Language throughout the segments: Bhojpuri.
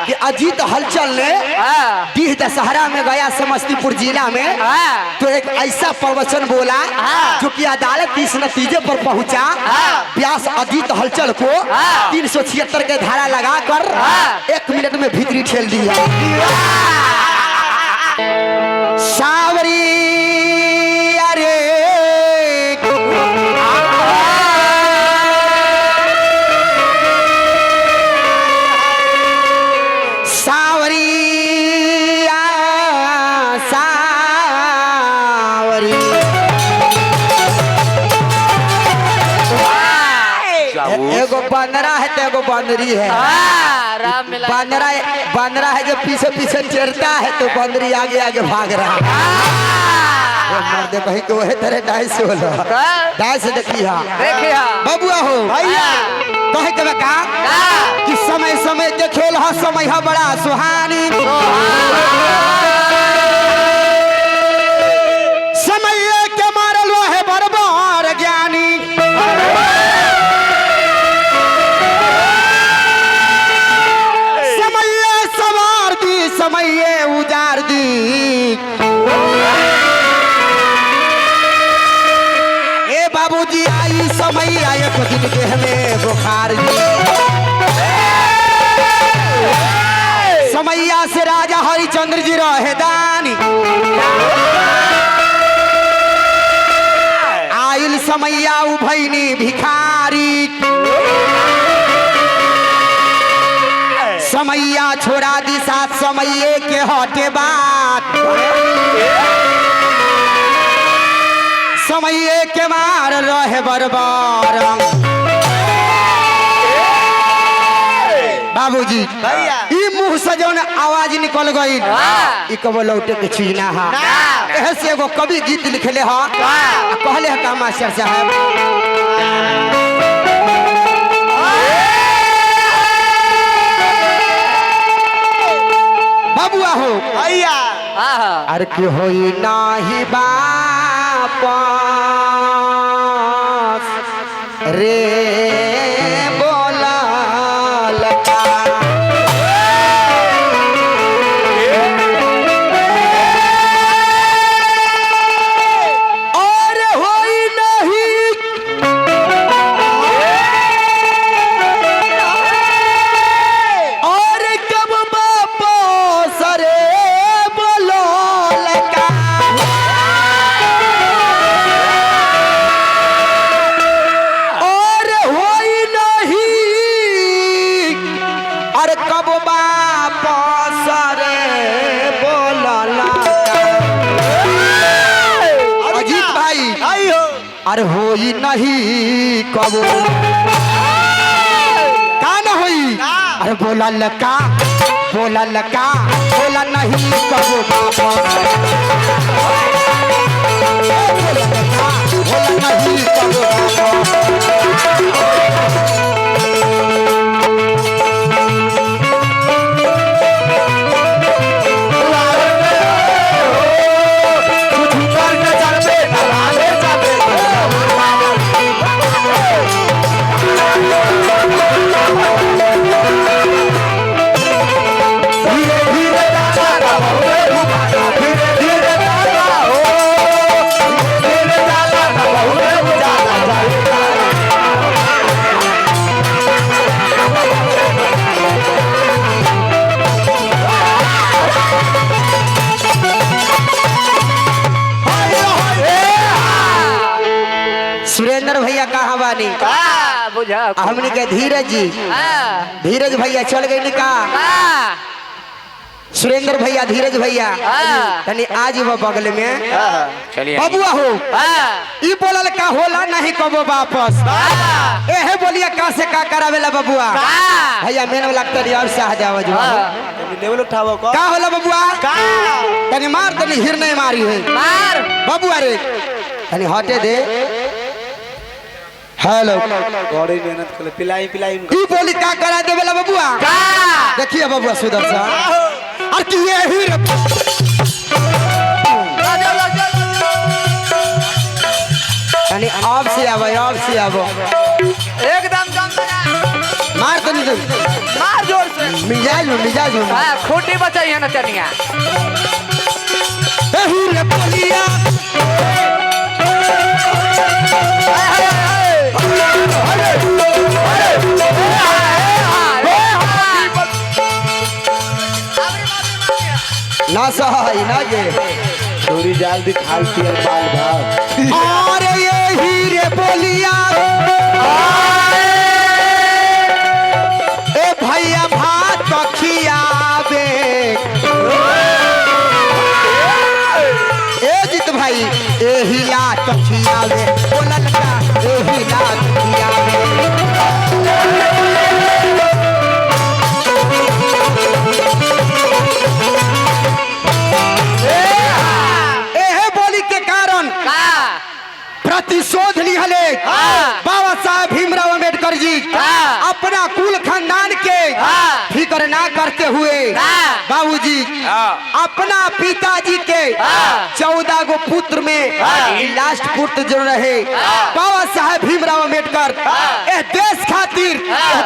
कि अजीत हलचल ने डीह दशहरा में गया समस्तीपुर जिला में, तो एक ऐसा प्रवचन बोला जो कि अदालत इस नतीजे पर पहुंचा, व्यास अजीत हलचल को 376 के धारा लगाकर 1 मिनट में भीतरी ठेल दिया। सावरी अरे एगो बंदरा है तो एगो बंदरी है। बंदरा है जो पीछे पीछे चढ़ता है तो बंदरी आगे आगे भाग रहा है। मर्दे कहीं तो वही तरह डाइस होला, डाइस देखिया बबुआ हो भैया कहे के बका कि समय समय के खेल है, समय है बड़ा सुहानी, समय के मारल है बरबार ज्ञानी, समय उजार दी ए बाबूजी आई समय आए दिन के हमें बुखार दी, समैया से राजा हरिचंद्र जी रहे दानी, आइल समैया उभैनी भिखारी, समैया छोड़ा दी साथ समैये के हटे बात, समैये के मार रहे बरबार। बाबूजी भैया ई मुंह से जौन आवाज निकल गई ई कबो लौटे के चीज ना है। एहे से एगो कवि गीत लिखले ह, कहले ह का मास्टर साहब बबुआ हो भैया अरे कि होई नाही बाप रे बोला लगा, और होई नहीं और कब बापो सरे बोलो लगा, और होई नहीं और कब बापो सरे बोलो लगा। अजीत भाई अरे होई नहीं कब का न होई, अरे बोला लका बोला लका बोला नहीं कबो बाबा, बोला लका बोला नहीं कबो बाबा। सुरेंद्र भैया कहाँ बानी हमने के धीरज जी, धीरज भैया चल गई निका, सुरेंद्र भैया धीरज भैया तनी आज वो बगल में बबुआ हो ई बोलल का होला नहीं कबो वापस, एहे बोलिए का से का करावेला बबुआ भैया मेन लगता है और साह जाओ जो लेवल उठाओ का होला बबुआ तनी मार तनी हिरने मारी है मार बबुआ रे तनी हटे दे। हेलो बड़ी मेहनत कर पिलाई पिलाई ई बोली का करा देवेला बबुआ देखिए बबुआ सुदर्शन और कि ये ही यानी आप से आवो एकदम मार तो नहीं मार जोर से। मिजाज में हाँ, खूंटी बचाइए ना चनिया। हीरे बोलिया ना सहाय ना ये चोरी जाल दी खालती है बाल भाव। अरे ये हीरे बोलिया ए भैया भात खियाबे ए जीत भाई ए हिला तो खियाबे बोलल का ए हिला तो खियाबे प्रतिशोध लिहले बाबा साहब भीमराव अम्बेडकर जी अपना कुल खानदान के फिक्र ना करते हुए बाबूजी अपना पिताजी के 14 गो पुत्र में लास्ट पुत्र जो रहे बाबा साहब भीमराव अम्बेडकर देश खातिर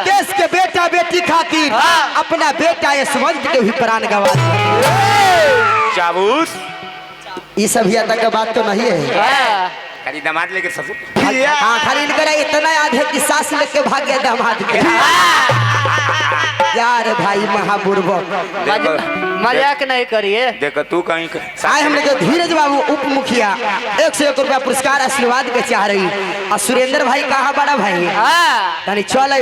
देश के बेटा बेटी खातिर अपना बेटा यशवंत के भी प्राण गंवा चाबूस ये सभ्यता का बात तो नहीं है। खाली दामाद लेके ससुर हाँ खाली इनका इतना याद है कि सास लेके भाग गया दामाद के यार भाई महाबुर्बक मजाक नहीं करिए। देखो तू कहीं आए हम लोग धीरज बाबू उप मुखिया 101 रुपया पुरस्कार आशीर्वाद के चाह रही और सुरेंद्र भाई कहा बड़ा भाई तनी चल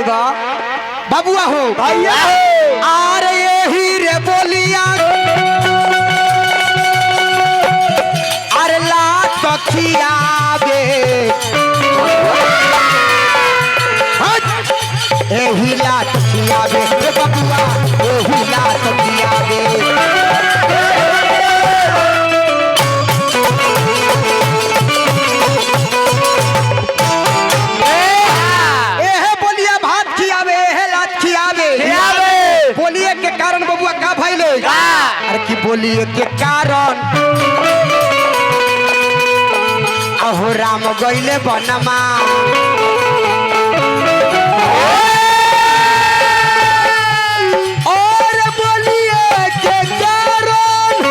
बबुआ हो भैया आ रहे हीरे बोलिया अरे ला तखियाबे एही ला तखियाबे बबुआ एही ला तखियाबे एहे बोलिया भात खियाबे एहे लात खियाबे बोलिए के कारण बबुआ का भइले अरे की बोलिए के कारण अहो राम गइले बनमा और बोलिए के कारण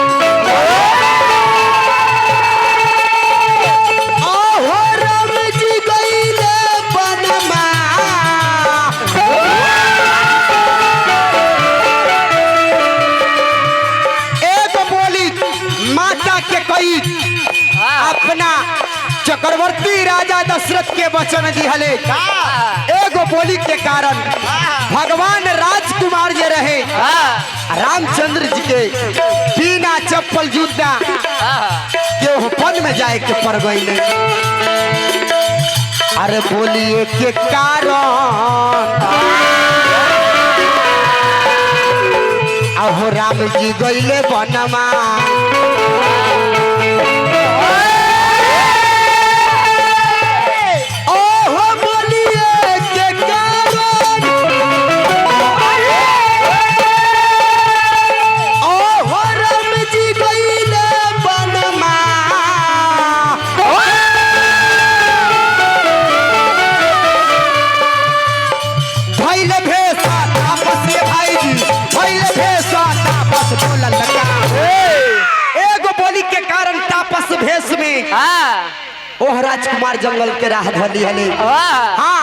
अहो राम जी गइले बनमा एक बोली माता के कई अपना चक्रवर्ती राजा दशरथ के वचन दिहले एगो बोली के कारण भगवान राजकुमार जे रहे रामचंद्र जी के बिना चप्पल जूता के वन में जाए के पड़ गई। अरे बोलिए के कारण अहो राम जी गइले वनमा भेष में ओह राजकुमार जंगल के राह धली हले। हाँ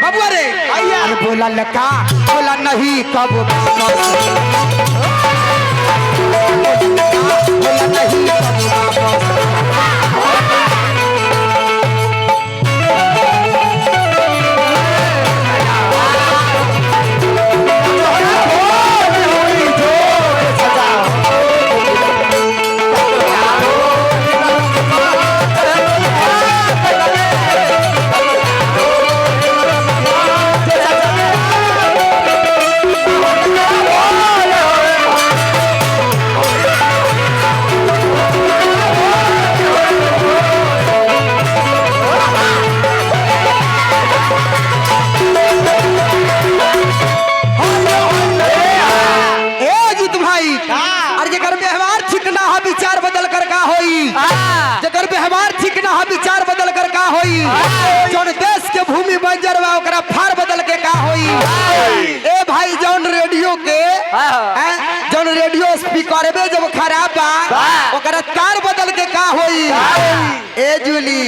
बबुआ रे अरे बोला लका बोला नहीं कब बोला नहीं अगर व्यवहार ठीक ना हो विचार बदल कर का होई जौन देश के भूमि बंजर बा ओकरा फार बदल के का होई ए भाई जौन रेडियो के जौन रेडियो स्पीकर में जब खराब बा ओकरा तार बदल के का होई ए जूली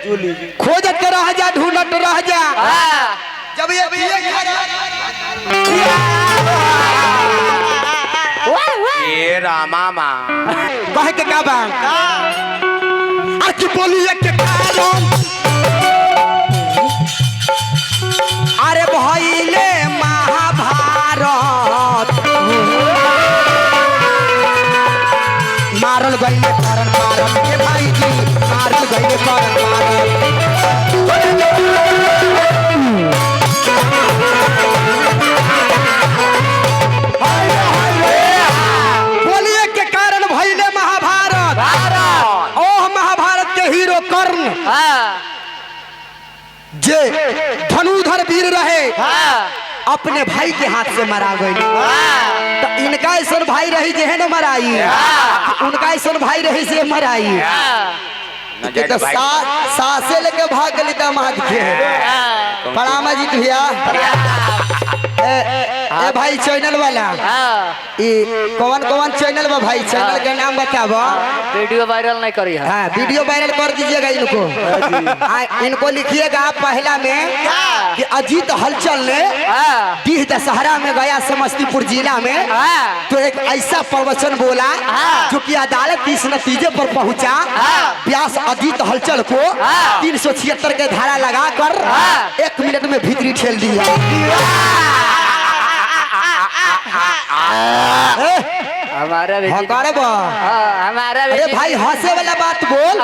जूली खोजत के रह जा ढूंढत रह जा जब ये ये रामा माँ कहे के का बा कि बोलिए के कारण अरे भइले महाभारत मारल गइले कारण मारल के भाई जी मारल गइले कारण मारल बोलिए के कारण भइले महाभारत ओह महाभारत के हीरो कर्ण जे धनुधर वीर रहे अपने भाई के हाथ से मरा गई तो इनका ऐसा भाई रही जे है न मराई उनका ऐसा भाई रही से मराई तो सासे लेके भाग गली दामाद के प्रणाम जी भैया ए भाई चैनल वाला ई कौन कौन चैनल बा भाई चैनल के नाम बताबो वीडियो वायरल नहीं करी है हाँ वीडियो वायरल कर दीजिएगा इनको इनको लिखिएगा पहला में कि अजीत हलचल ने डीह दशहरा में गया समस्तीपुर जिला में तो एक ऐसा प्रवचन बोला जो कि अदालत इस नतीजे पर पहुंचा व्यास अजीत हलचल को 376 के धारा लगाकर 1 मिनट में भीतरी ठेल दिया हमारा भी हमारा हमारा भी अरे भाई हंसे वाला बात बोल